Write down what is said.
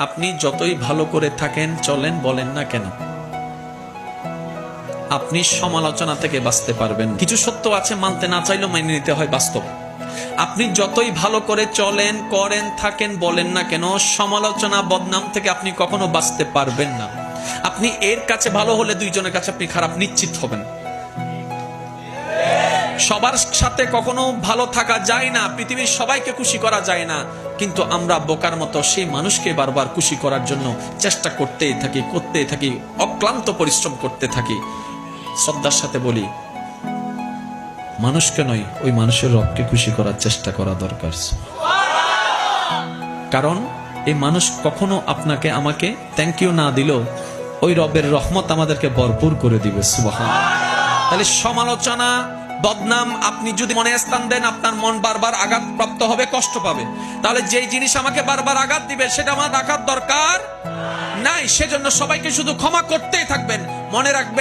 আপনি যতই ভালো করে থাকেন চলেন বলেন না কেন, আপনি সমালোচনা থেকে বাঁচতে পারবেন। কিছু সত্য আছে মানতে না চাইলেও মেনে নিতে হয়, বাস্তব। আপনি যতই ভালো করে চলেন, করেন, থাকেন, বলেন না কেন, সমালোচনা, বদনাম থেকে আপনি কখনো বাঁচতে পারবেন না। আপনি এর কাছে ভালো হলে দুইজনের কাছে আপনি খারাপ নিশ্চিত হবেন। সবার সাথে কখনো ভালো থাকা যায় না, পৃথিবীর সবাইকে খুশি করা যায় না, কিন্তু আমরা বোকার মতো সেই মানুষকে বারবার খুশি করার জন্য চেষ্টা করতেই থাকি, অক্লান্ত পরিশ্রম করতে থাকি। শ্রদ্ধার সাথে বলি, মানুষকে নয়, ওই মানুষের রবকে খুশি করার চেষ্টা করা দরকার। কারণ এই মানুষ কখনো আপনাকে আমাকে থ্যাংক ইউ না দিলেও ওই রবের রহমত আমাদেরকে ভরপুর করে দিবে। সুবহানাল্লাহ। তাহলে সমালোচনা, বদনাম আপনি যদি মনে স্থান দেন, আপনার মন বারবার আঘাতপ্রাপ্ত হবে, কষ্ট পাবে। তাহলে যেই জিনিস আমাকে বারবার আঘাত দিবে সেটা আমার রাখার দরকার নাই। সেজন্য সবাইকে শুধু ক্ষমা করতেই থাকবেন। মনে রাখবেন,